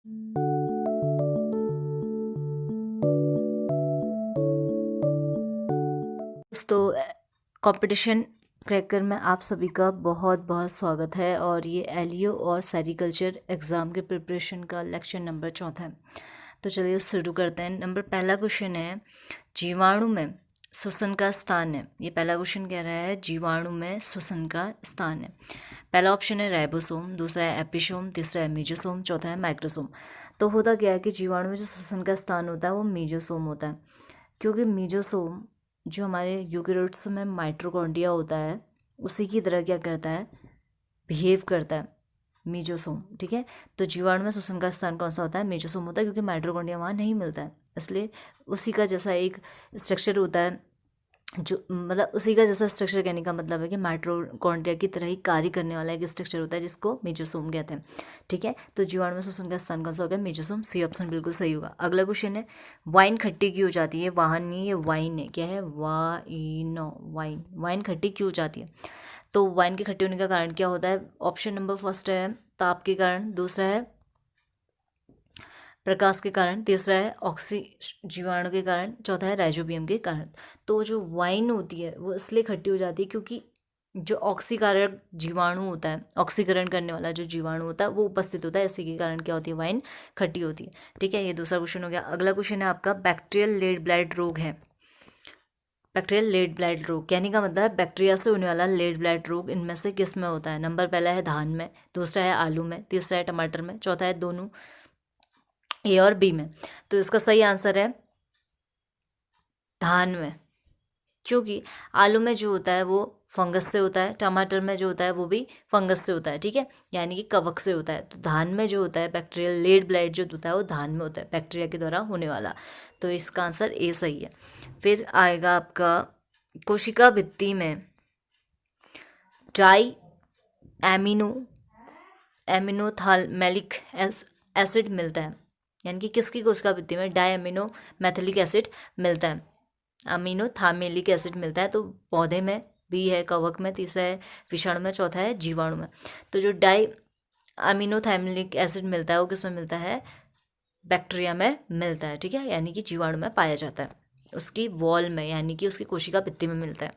दोस्तों, competition cracker में आप सभी का बहुत बहुत स्वागत है। और ये एलियो और सेरिकल्चर एग्ज़ाम के प्रिपरेशन का लेक्चर नंबर 4 है। तो चलिए शुरू करते हैं। पहला क्वेश्चन है, जीवाणु में श्वसन का स्थान है। ये पहला क्वेश्चन कह रहा है जीवाणु में श्वसन का स्थान है। पहला ऑप्शन है राइबोसोम, दूसरा है एपिसोम, तीसरा है मीजोसोम, चौथा है माइक्रोसोम। तो होता क्या है कि जीवाणु में जो श्वसन का स्थान होता है वो मीजोसोम होता है, क्योंकि मीजोसोम जो हमारे यूकेरियोट्स में माइटोकॉन्ड्रिया होता है उसी की तरह क्या करता है, बिहेव करता है मीजोसोम। ठीक है, तो जीवाणु में श्वसन का स्थान कौन सा होता है, मीजोसोम होता है, क्योंकि माइटोकॉन्ड्रिया वहाँ नहीं मिलता है, इसलिए उसी का जैसा एक स्ट्रक्चर होता है, जो मतलब उसी का जैसा स्ट्रक्चर कहने का मतलब है कि माइटोकॉन्ड्रिया की तरह ही कार्य करने वाला एक स्ट्रक्चर होता है जिसको मीजोसोम कहते हैं। ठीक है, तो जीवाणु में श्वसन का स्थान कौन सा होगा, मीजोसोम। सी ऑप्शन बिल्कुल सही होगा। अगला क्वेश्चन है, वाइन खट्टी क्यों हो जाती है। वाहन नहीं, ये वाइन है। क्या है, वाइनो, वाइन। वाइन खट्टी क्यों हो जाती है, तो वाइन के खट्टे होने का कारण क्या होता है। ऑप्शन नंबर फर्स्ट है ताप के कारण, दूसरा है प्रकाश के कारण, तीसरा है ऑक्सी जीवाणु के कारण, चौथा है राइजोबियम के कारण। तो जो वाइन होती है वो इसलिए खट्टी हो जाती है क्योंकि जो ऑक्सीकारक जीवाणु होता है, ऑक्सीकरण करने वाला जो जीवाणु होता है वो उपस्थित होता है, इसी के कारण क्या होती है, वाइन खट्टी होती है। ठीक है, ये दूसरा क्वेश्चन हो गया। अगला क्वेश्चन है आपका, बैक्टीरियल लेड ब्लाइट रोग है। बैक्टीरियल लेड ब्लाइट रोग कहने का मतलब है बैक्टीरिया से होने वाला लेड ब्लाइट रोग इनमें से किस में होता है। नंबर पहला है धान में, दूसरा है आलू में, तीसरा है टमाटर में, चौथा है दोनों ए और बी में। तो इसका सही आंसर है धान में, क्योंकि आलू में जो होता है वो फंगस से होता है, टमाटर में जो होता है वो भी फंगस से होता है। ठीक है, यानी कि कवक से होता है। तो धान में जो होता है बैक्टीरियल लेड ब्लाइट जो होता है वो धान में होता है, बैक्टीरिया के द्वारा होने वाला। तो इसका आंसर ए सही है। फिर आएगा आपका, कोशिका भित्ति में डाई एमिनोथालमेलिक एसिड मिलता है, यानी कि किसकी कोशिका भित्ति में डाई एमिनो मैथिलिक एसिड मिलता है, अमीनोथामेलिक एसिड मिलता है। तो पौधे में बी है, कवक में, तीसरा है विषाणु में, चौथा है जीवाणु में। तो जो डाई अमीनोथामेलिक एसिड मिलता है वो किसमें मिलता है, बैक्टीरिया में मिलता है। ठीक है, यानी कि जीवाणु में पाया जाता है, उसकी वॉल में, यानी कि उसकी कोशिका भित्ति में मिलता है।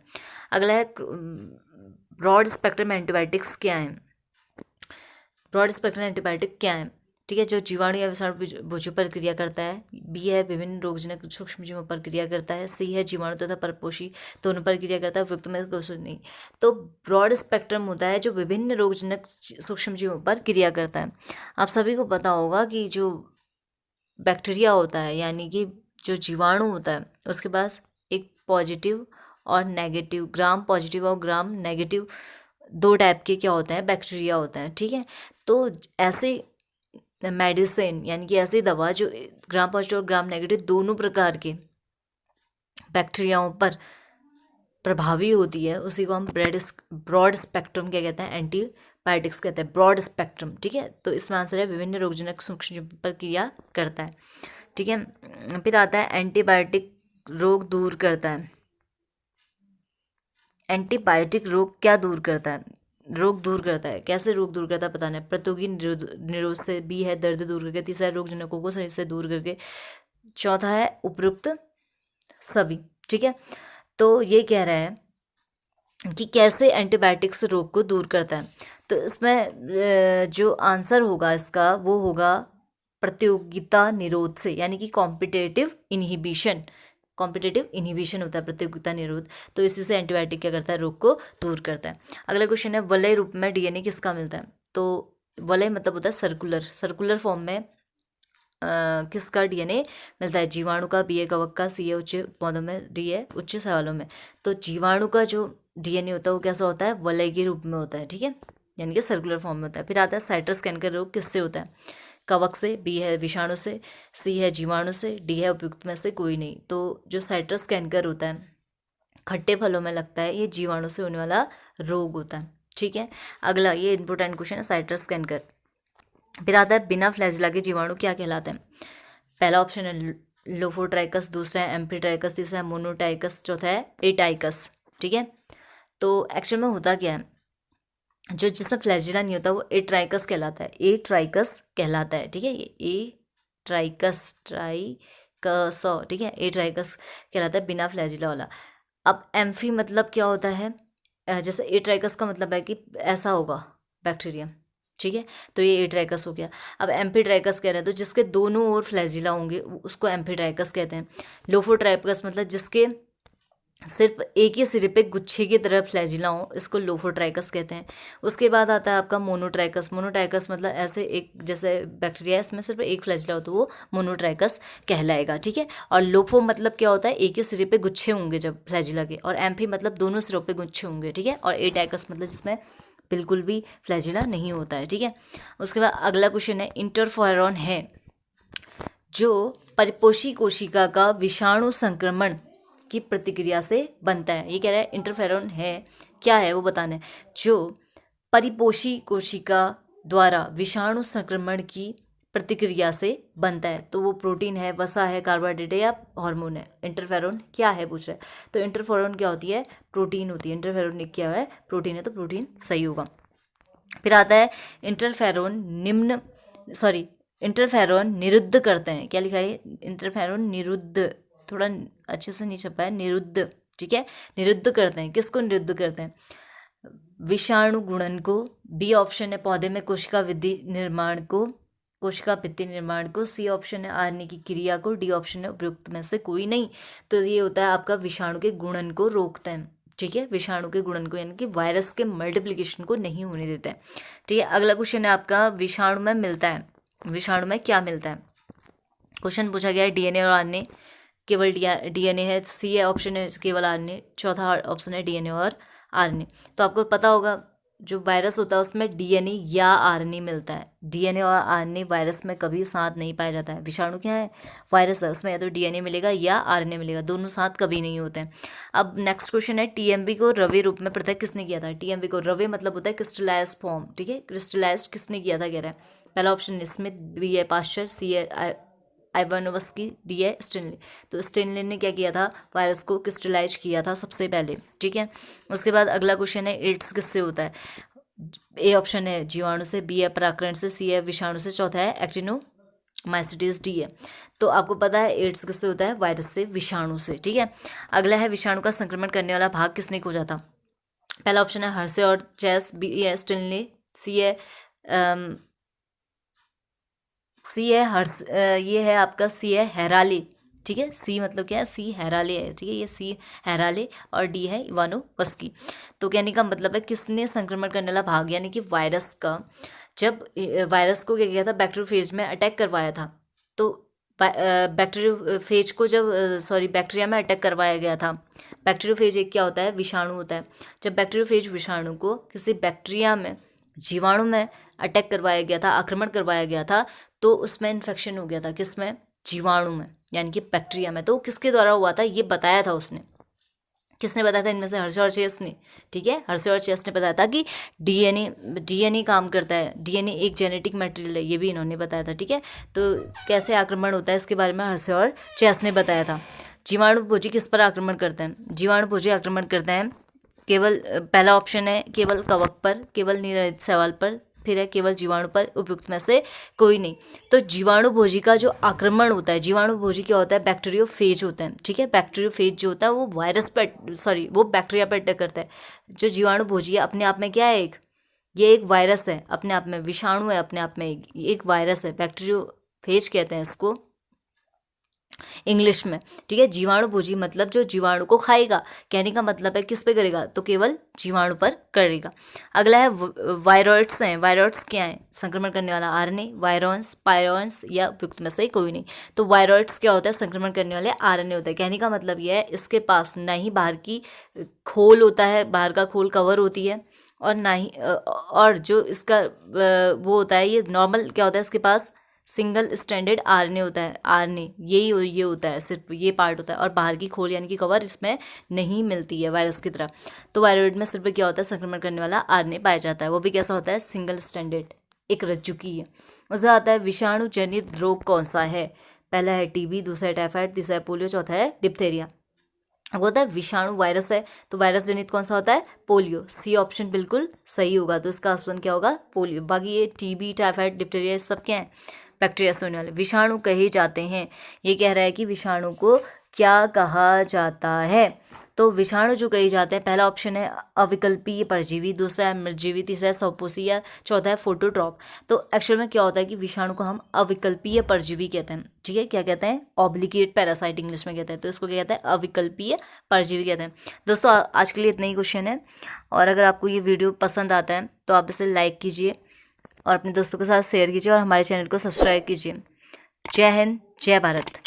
अगला है, ब्रॉड स्पेक्ट्रम एंटीबायोटिक्स क्या है। ब्रॉड स्पेक्ट्रम एंटीबायोटिक क्या है। ठीक है, जो जीवाणु या विषाणु भोजों पर क्रिया करता है। बी है विभिन्न रोगजनक सूक्ष्मजीवों पर क्रिया करता है। सी है जीवाणु तथा परपोषी दोनों पर क्रिया करता है। उपयुक्त में कुछ नहीं। तो ब्रॉड स्पेक्ट्रम होता है जो विभिन्न रोगजनक सूक्ष्मजीवों पर क्रिया करता है। आप सभी को पता होगा कि जो बैक्टीरिया होता है, यानी कि जो जीवाणु होता है, उसके पास एक पॉजिटिव और नेगेटिव, ग्राम पॉजिटिव और ग्राम नेगेटिव दो टाइप के क्या होते हैं, बैक्टीरिया होते हैं। ठीक है, तो ऐसे मेडिसिन, यानी कि ऐसी दवा जो ग्राम पॉजिटिव और ग्राम नेगेटिव दोनों प्रकार के बैक्टीरियाओं पर प्रभावी होती है, उसी को हम ब्रॉड स्पेक्ट्रम क्या कहते हैं, एंटीबायोटिक्स कहते हैं, ब्रॉड स्पेक्ट्रम। ठीक है, तो इसमें आंसर है विभिन्न रोगजनक सूक्ष्मजीवों पर क्रिया करता है। ठीक है, फिर आता है एंटीबायोटिक रोग दूर करता है। एंटीबायोटिक रोग क्या दूर करता है, रोग दूर करता है, कैसे रोग दूर करता है पता नहीं। प्रतियोगी निरोध से, बी है दर्द दूर करके, तीसरा है रोगजनकों को शरीर से दूर करके, चौथा है उपयुक्त सभी। ठीक है, तो ये कह रहा है कि कैसे एंटीबायोटिक्स रोग को दूर करता है। तो इसमें जो आंसर होगा इसका वो होगा प्रतियोगिता निरोध से, यानी कि कॉम्पिटेटिव इनहिबिशन होता है प्रतियोगिता निरोध। तो इसी से एंटीबायोटिक क्या करता है, रोग को दूर करता है। अगला क्वेश्चन है, वलय रूप में डीएनए किसका मिलता है। तो वलय मतलब होता है सर्कुलर फॉर्म में किसका डीएनए मिलता है, जीवाणु का, बी है कवक का, सी है उच्च पौधों में, डी है उच्च शैवालों में। तो जीवाणु का जो डीएनए होता है वो कैसा होता है, वलय के रूप में होता है। ठीक है, यानी कि सर्कुलर फॉर्म में होता है। फिर आता है साइट्रस कैंकर रोग किससे होता है, कवक से, बी है विषाणु से, सी है जीवाणु से, डी है उपयुक्त में से कोई नहीं। तो जो साइट्रस कैंकर होता है, खट्टे फलों में लगता है, ये जीवाणु से होने वाला रोग होता है। ठीक है, अगला ये इंपॉर्टेंट क्वेश्चन है, साइट्रस कैंकर। फिर आता है बिना फ्लैजिला के जीवाणु क्या कहलाते हैं। पहला ऑप्शन है लोफोट्राइकस, दूसरा है एम्फीट्राइकस, तीसरा है मोनोटाइकस, चौथा है एटाइकस। ठीक है, तो एक्चुअल में होता क्या है, जो जिसमें फ्लैजिला नहीं होता वो एट्राइकस कहलाता है, एट्राइकस कहलाता है, ठीक है। ये एट्राइकस, ट्राइकसो, ठीक है, एट्राइकस कहलाता है बिना फ्लैजिला वाला। अब एम्फी मतलब क्या होता है, जैसे एट्राइकस का मतलब है कि ऐसा होगा बैक्टीरिया, ठीक है, तो ये एट्राइकस हो गया। अब एम्फीट्राइकस कह रहे हैं तो जिसके दोनों ओर फ्लैजिला होंगे उसको एम्फीट्राइकस कहते हैं। लोफोट्राइकस मतलब जिसके सिर्फ एक ही सिरे पे गुच्छे की तरह फ्लैजिला हो, इसको लोफोट्राइकस कहते हैं। उसके बाद आता है आपका मोनोट्राइकस। मोनोट्राइकस मतलब ऐसे एक जैसे बैक्टीरिया है इसमें सिर्फ एक फ्लैजिला हो तो वो मोनोट्राइकस कहलाएगा, ठीक है। और लोफो मतलब क्या होता है, एक ही सिरे पे गुच्छे होंगे जब फ्लैजिला के, और एम्फी मतलब दोनों सिरों पे गुच्छे होंगे, ठीक है। और एटाइकस मतलब जिसमें बिल्कुल भी फ्लैजिला नहीं होता है, ठीक है। उसके बाद अगला क्वेश्चन है, इंटरफेरॉन है जो परिपोषी कोशिका का विषाणु संक्रमण की प्रतिक्रिया से बनता है। ये कह रहा है इंटरफेरॉन है, क्या है वो बताना है। जो परिपोषी कोशिका द्वारा विषाणु संक्रमण की प्रतिक्रिया से बनता है, तो वो प्रोटीन है, वसा है, कार्बोहाइड्रेट है या हार्मोन है। इंटरफेरॉन क्या है पूछ रहा है, तो इंटरफेरॉन क्या होती है, प्रोटीन होती है। इंटरफेरॉन ने क्या है, प्रोटीन है, तो प्रोटीन सही होगा। फिर आता है इंटरफेरॉन निरुद्ध करते हैं। क्या लिखा है, इंटरफेरॉन निरुद्ध, थोड़ा अच्छे से नहीं छपा है, निरुद्ध, ठीक है, निरुद्ध करते हैं। किसको निरुद्ध करते हैं, विषाणु गुणन को। बी ऑप्शन है पौधे में कोशिका वृद्धि निर्माण को, कोशिका भित्ति निर्माण को। सी ऑप्शन है आरएनए की क्रिया को। डी ऑप्शन है उपयुक्त में से कोई नहीं। तो ये होता है आपका विषाणु के गुणन को रोकते हैं, ठीक है, विषाणु के गुणन को, यानी कि वायरस के मल्टीप्लिकेशन को नहीं होने देते हैं, ठीक है। अगला क्वेश्चन है आपका, विषाणु में मिलता है, विषाणु में क्या मिलता है। क्वेश्चन पूछा गया है डीएनए और आरएनए, केवल डीएनए है, सी है ऑप्शन है केवल आरएनए, चौथा ऑप्शन है डीएनए और आरएनए। तो आपको पता होगा जो वायरस होता है उसमें डीएनए या आरएनए मिलता है। डीएनए और आरएनए वायरस में कभी साथ नहीं पाया जाता है। विषाणु क्या है, वायरस है, उसमें या तो डीएनए मिलेगा या आरएनए मिलेगा, दोनों साथ कभी नहीं होते हैं। अब नेक्स्ट क्वेश्चन है, टीएमबी को रवे रूप में पृथक किसने किया था। टीएमबी को रवे मतलब होता है क्रिस्टलाइज फॉर्म, ठीक है, क्रिस्टलाइज किसने किया था कह रहा है। पहला ऑप्शन स्मिथ, बी है पास्चर, सी है आइवानोवस्की, डी है स्टेनली। तो स्टेनली ने क्या किया था, वायरस को क्रिस्टलाइज किया था सबसे पहले, ठीक है। उसके बाद अगला क्वेश्चन है, एड्स किससे होता है। ए ऑप्शन है जीवाणु से, बी है परागकण से, सी है विषाणु से, चौथा है एक्टिनोमाइसिटिस, डी है। तो आपको पता है एड्स किससे होता है, वायरस से, विषाणु से, ठीक है। अगला है, विषाणु का संक्रमण करने वाला भाग किसने खोजा था। पहला ऑप्शन है हर्से और चेस, बी है स्टेनली, सी है ये है आपका सी है हैराले, ठीक है। सी मतलब क्या है, सी हैराले है, ठीक है, ये सी हैराले, और डी है इवानोवस्की। तो कहने का मतलब है किसने संक्रमण करने वाला भाग, यानी कि वायरस का, जब वायरस को क्या किया था, बैक्टीरियोफेज में अटैक करवाया था। तो बैक्टीरियोफेज को जब बैक्टीरिया में अटैक करवाया गया था। बैक्टीरियोफेज एक क्या होता है, विषाणु होता है। जब बैक्टीरियोफेज विषाणु को किसी बैक्टीरिया में, जीवाणु में अटैक करवाया गया था, आक्रमण करवाया गया था, तो उसमें इन्फेक्शन हो गया था, किसमें, जीवाणु में, यानी कि बैक्टीरिया में। तो किसके द्वारा हुआ था ये बताया था उसने, किसने बताया था इनमें से, हर्षे और चेस ने, ठीक है, हर्षे और चेस ने बताया था कि डीएनए काम करता है, डीएनए एक जेनेटिक मटेरियल है, ये भी इन्होंने बताया था, ठीक है। तो कैसे आक्रमण होता है इसके बारे में हर्षे और चेस ने बताया था। जीवाणु भोजी किस पर आक्रमण करते हैं, जीवाणु भोजी आक्रमण करते हैं केवल, पहला ऑप्शन है केवल कवक पर, केवल निरहित सवाल पर, फिर है केवल जीवाणु पर, उपयुक्त में से कोई नहीं। तो जीवाणु भोजी का जो आक्रमण होता है, जीवाणु भोजी क्या होता है, बैक्टीरियोफेज होता है, ठीक है। बैक्टीरियोफेज जो होता है वो वो बैक्टीरिया पर अटैक करता है। जो जीवाणु भोजी है अपने आप में क्या है, ये एक वायरस है अपने आप में, विषाणु है अपने आप में, एक वायरस है, बैक्टीरियोफेज कहते हैं इसको इंग्लिश में, ठीक है। जीवाणु भोजी मतलब जो जीवाणु को खाएगा, कहने का मतलब है किस पे करेगा, तो केवल जीवाणु पर करेगा। अगला है वायरॉइड्स हैं, वायरॉइड्स क्या है, संक्रमण करने वाला आरएनए, वायरॉन्स, पायरॉन्स या उपयुक्त में से कोई नहीं। तो वायरॉइड्स क्या होता है, संक्रमण करने वाले आरएनए होता है। कहने का मतलब यह है इसके पास ना ही बाहर की खोल होता है, बाहर का खोल कवर होती है, और ना ही और जो इसका वो होता है, ये नॉर्मल क्या होता है इसके पास, सिंगल स्टैंडर्ड आरएनए होता है, आरएनए ये होता है, सिर्फ ये पार्ट होता है, और बाहर की खोल यानी कि कवर इसमें नहीं मिलती है वायरस की तरह। तो वायरॉइड में सिर्फ क्या होता है, संक्रमण करने वाला आरएनए पाया जाता है, वो भी कैसा होता है, सिंगल स्टैंडर्ड, एक रज्जु की है। उससे आता है विषाणु जनित रोग कौन सा है। पहला है टीबी, दूसरा है टाइफाइड, तीसरा है पोलियो, चौथा है डिप्थेरिया। वो होता है विषाणु, वायरस है तो वायरस जनित कौन सा होता है, पोलियो। सी ऑप्शन बिल्कुल सही होगा, तो इसका ऑप्शन क्या होगा, पोलियो। बाकी ये टीबी, टाइफाइड, डिप्थीरिया ये सब क्या है, बैक्टीरिया से होने वाले। विषाणु कहे जाते हैं, ये कह रहा है कि विषाणु को क्या कहा जाता है। तो विषाणु जो कहे जाते हैं, पहला ऑप्शन है अविकल्पीय परजीवी, दूसरा है मृतजीवी, तीसरा है स्वपोषी, या चौथा है फोटोट्रॉप। तो एक्चुअल में क्या होता है कि विषाणु को हम अविकल्पीय परजीवी कहते हैं, ठीक है, क्या कहते हैं, ऑब्लिगेट पैरासाइट इंग्लिश में कहते हैं, तो इसको क्या कहते हैं, अविकल्पीय परजीवी कहते हैं। दोस्तों आज के लिए इतना ही क्वेश्चन है, और अगर आपको ये वीडियो पसंद आता है तो आप इसे लाइक कीजिए और अपने दोस्तों के साथ शेयर कीजिए और हमारे चैनल को सब्सक्राइब कीजिए। जय हिंद, जय भारत।